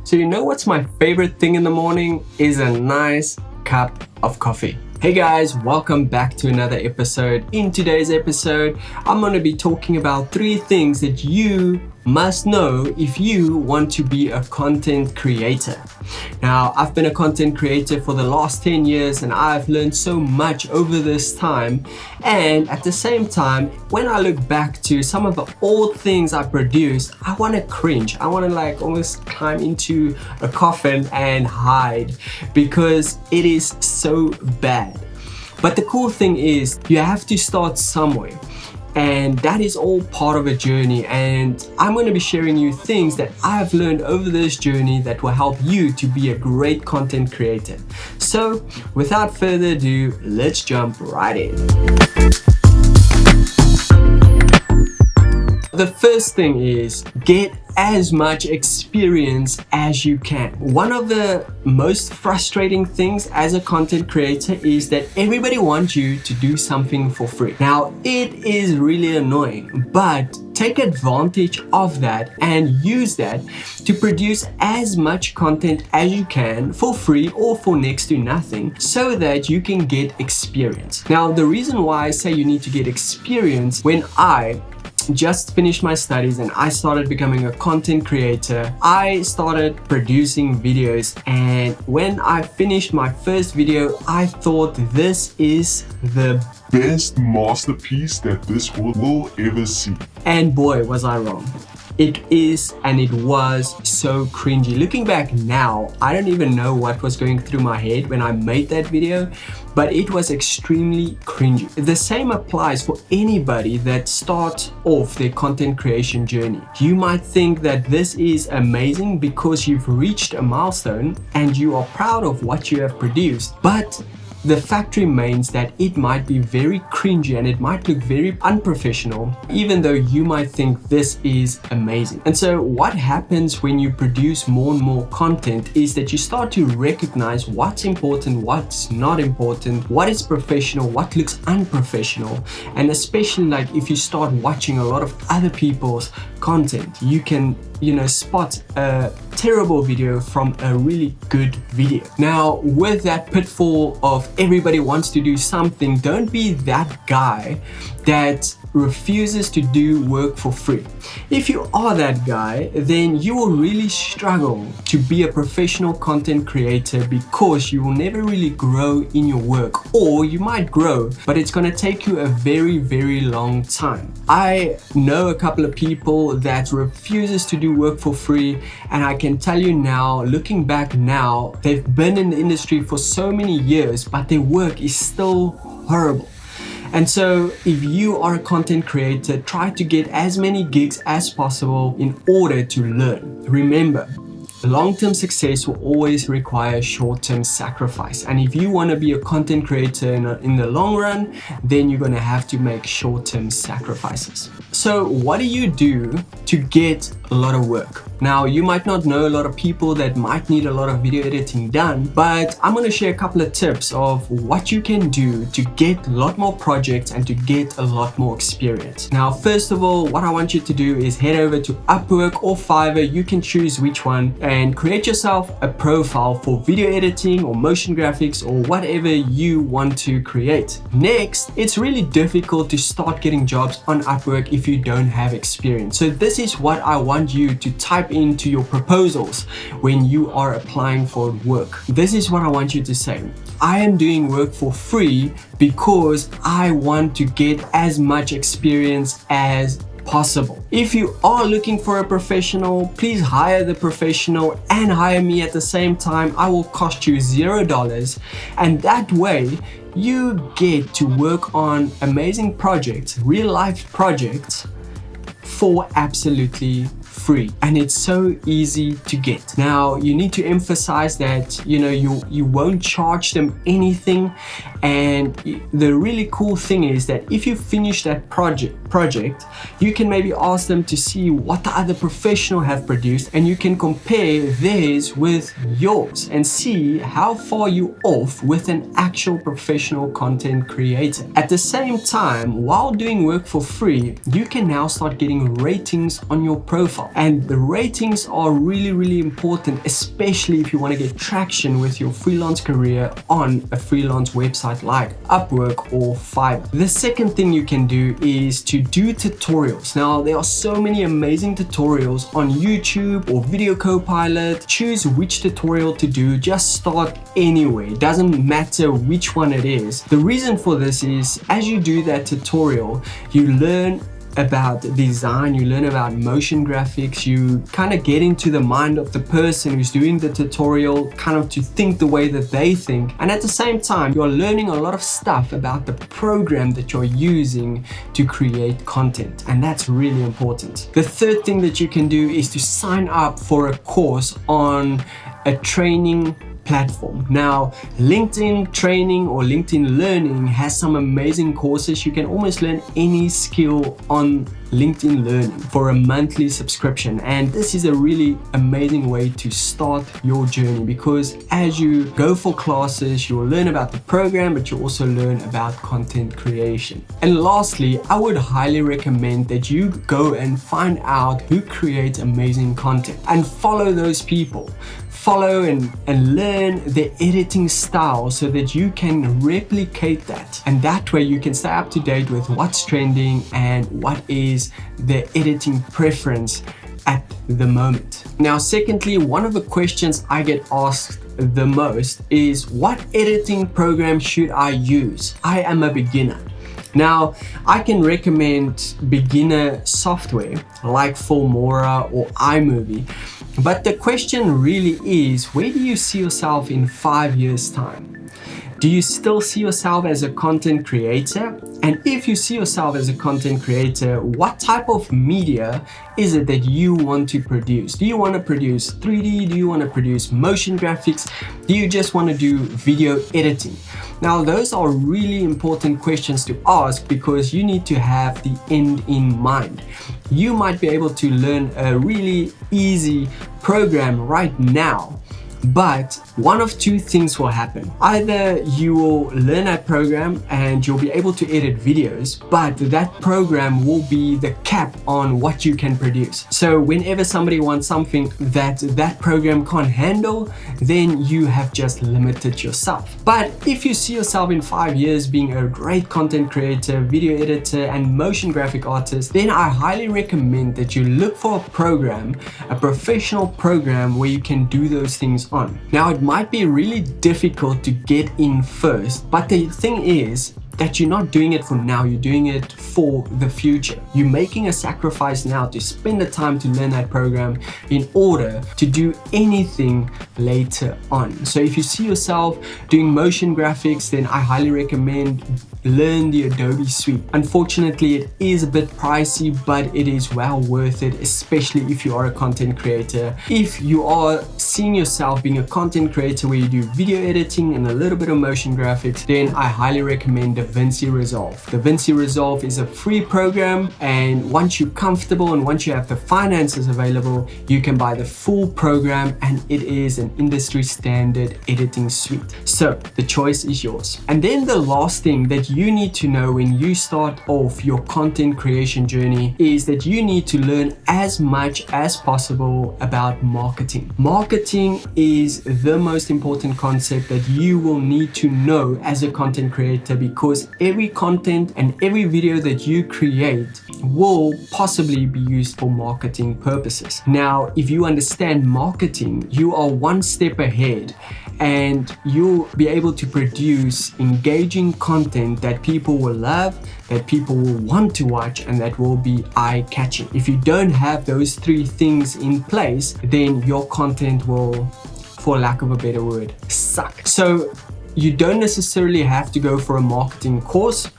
So you know what's my favorite thing in the morning? Is a nice cup of coffee. Hey guys, welcome back to another episode. In today's episode, I'm going to be talking about 3 things that you must know if you want to be a content creator. Now, I've been a content creator for the last 10 years and I've learned so much over this time. And at the same time, when I look back to some of the old things I produced, I want to cringe. I want to almost climb into a coffin and hide because it is so bad. But the cool thing is you have to start somewhere. And that is all part of a journey, and I'm going to be sharing you things that I've learned over this journey that will help you to be a great content creator. So without further ado, let's jump right in. The first thing is get as much experience as you can. One of the most frustrating things as a content creator is that everybody wants you to do something for free. Now, it is really annoying, but take advantage of that and use that to produce as much content as you can for free or for next to nothing so that you can get experience. Now, the reason why I say you need to get experience, when I just finished my studies and I started becoming a content creator, I started producing videos, and when I finished my first video, I thought this is the best masterpiece that this world will ever see. And boy, was I wrong. It is, and it was so cringy. Looking back now, I don't even know what was going through my head when I made that video, but it was extremely cringy. The same applies for anybody that starts off their content creation journey. You might think that this is amazing because you've reached a milestone and you are proud of what you have produced, but the fact remains that it might be very cringy and it might look very unprofessional, even though you might think this is amazing. And so what happens when you produce more and more content is that you start to recognize what's important, what's not important, what is professional, what looks unprofessional. And especially if you start watching a lot of other people's content, you can spot a terrible video from a really good video. Now, with that pitfall of everybody wants to do something, don't be that guy that refuses to do work for free. If you are that guy, then you will really struggle to be a professional content creator because you will never really grow in your work, or you might grow, but it's going to take you a very, very long time. I know a couple of people that refuses to do work for free, and I can tell you now, looking back now, they've been in the industry for so many years, but their work is still horrible. And so if you are a content creator, try to get as many gigs as possible in order to learn. Remember, long-term success will always require short-term sacrifice. And if you want to be a content creator in the long run, then you're going to have to make short-term sacrifices. So what do you do to get a lot of work? Now, you might not know a lot of people that might need a lot of video editing done, but I'm going to share a couple of tips of what you can do to get a lot more projects and to get a lot more experience. Now, first of all, what I want you to do is head over to Upwork or Fiverr. You can choose which one, and create yourself a profile for video editing or motion graphics or whatever you want to create. Next, it's really difficult to start getting jobs on Upwork if you don't have experience. So this is what I want you to type into your proposals when you are applying for work. This is what I want you to say. I am doing work for free because I want to get as much experience as possible. If you are looking for a professional, please hire the professional and hire me at the same time. I will cost you $0, and that way you get to work on amazing projects, real life projects, for absolutely free, and it's so easy to get. Now, you need to emphasize that you won't charge them anything, and the really cool thing is that if you finish that project, you can maybe ask them to see what the other professional have produced, and you can compare theirs with yours and see how far you off with an actual professional content creator. At the same time, while doing work for free, you can now start getting ratings on your profile. And the ratings are really important, especially if you want to get traction with your freelance career on a freelance website like Upwork or Fiverr. The second thing you can do is to do tutorials. Now, there are so many amazing tutorials on YouTube or Video Copilot. Choose which tutorial to do. Just start anyway. It doesn't matter which one it is. The reason for this is as you do that tutorial, you learn about design, you learn about motion graphics, you kind of get into the mind of the person who's doing the tutorial, kind of to think the way that they think. And at the same time, you're learning a lot of stuff about the program that you're using to create content. And that's really important. The third thing that you can do is to sign up for a course on a training platform. Now, LinkedIn Training or LinkedIn Learning has some amazing courses. You can almost learn any skill on LinkedIn Learning for a monthly subscription. And this is a really amazing way to start your journey, because as you go for classes, you'll learn about the program, but you also learn about content creation. And lastly, I would highly recommend that you go and find out who creates amazing content and follow those people. Follow and learn their editing style so that you can replicate that. And that way you can stay up to date with what's trending and what is the editing preference at the moment. Now, secondly, one of the questions I get asked the most is, what editing program should I use? I am a beginner. Now, I can recommend beginner software like Filmora or iMovie. But the question really is, where do you see yourself in 5 years' time? Do you still see yourself as a content creator? And if you see yourself as a content creator, what type of media is it that you want to produce? Do you want to produce 3D? Do you want to produce motion graphics? Do you just want to do video editing? Now, those are really important questions to ask because you need to have the end in mind. You might be able to learn a really easy program right now, but one of two things will happen. Either you will learn that program and you'll be able to edit videos, but that program will be the cap on what you can produce. So whenever somebody wants something that that program can't handle, then you have just limited yourself. But if you see yourself in 5 years being a great content creator, video editor, and motion graphic artist, then I highly recommend that you look for a program, a professional program where you can do those things on. Now, it might be really difficult to get in first, but the thing is that you're not doing it for now, you're doing it for the future. You're making a sacrifice now to spend the time to learn that program in order to do anything later on. So if you see yourself doing motion graphics, then I highly recommend learn the Adobe suite. Unfortunately, it is a bit pricey, but it is well worth it, especially if you are a content creator. If you are seeing yourself being a content creator where you do video editing and a little bit of motion graphics, then I highly recommend DaVinci Resolve. DaVinci Resolve is a free program, and once you're comfortable and once you have the finances available, you can buy the full program, and it is an industry standard editing suite. So the choice is yours. And then the last thing that you need to know when you start off your content creation journey is that you need to learn as much as possible about marketing. Marketing is the most important concept that you will need to know as a content creator, because every content and every video that you create will possibly be used for marketing purposes. Now, if you understand marketing, you are one step ahead, and you'll be able to produce engaging content that people will love, that people will want to watch, and that will be eye-catching. If you don't have those three things in place, then your content will, for lack of a better word, suck. So you don't necessarily have to go for a marketing course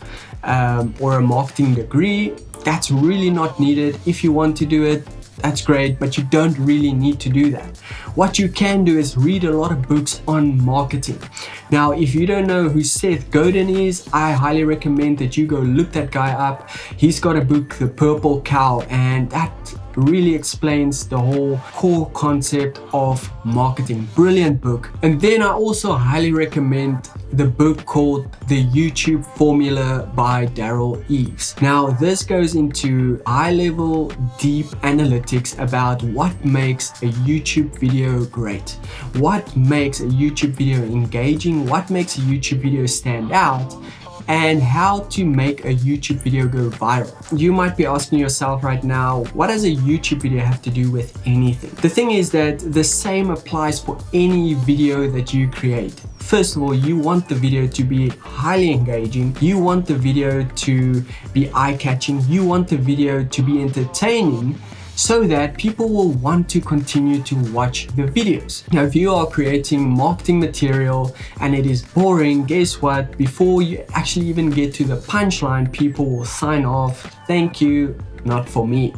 or a marketing degree. That's really not needed. If you want to do it, that's great, but you don't really need to do that. What you can do is read a lot of books on marketing. Now, if you don't know who Seth Godin is, I highly recommend that you go look that guy up. He's got a book, The Purple Cow, and that really explains the whole core concept of marketing. Brilliant book. And then I also highly recommend the book called The YouTube Formula by Daryl Eves. Now this goes into high-level deep analytics about what makes a YouTube video great, what makes a YouTube video engaging, what makes a YouTube video stand out, and how to make a YouTube video go viral. You might be asking yourself right now, what does a YouTube video have to do with anything? The thing is that the same applies for any video that you create. First of all, you want the video to be highly engaging, you want the video to be eye-catching, you want the video to be entertaining, so that people will want to continue to watch the videos. Now, if you are creating marketing material and it is boring, guess what? Before you actually even get to the punchline, people will sign off, thank you, not for me.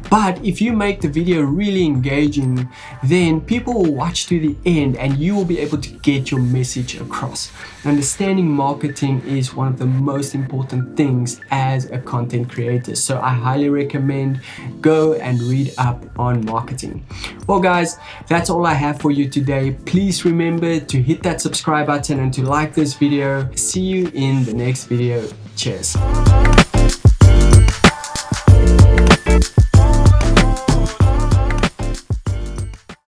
But if you make the video really engaging, then people will watch to the end and you will be able to get your message across. Understanding marketing is one of the most important things as a content creator. So I highly recommend go and read up on marketing. Well guys, that's all I have for you today. Please remember to hit that subscribe button and to like this video. See you in the next video. Cheers.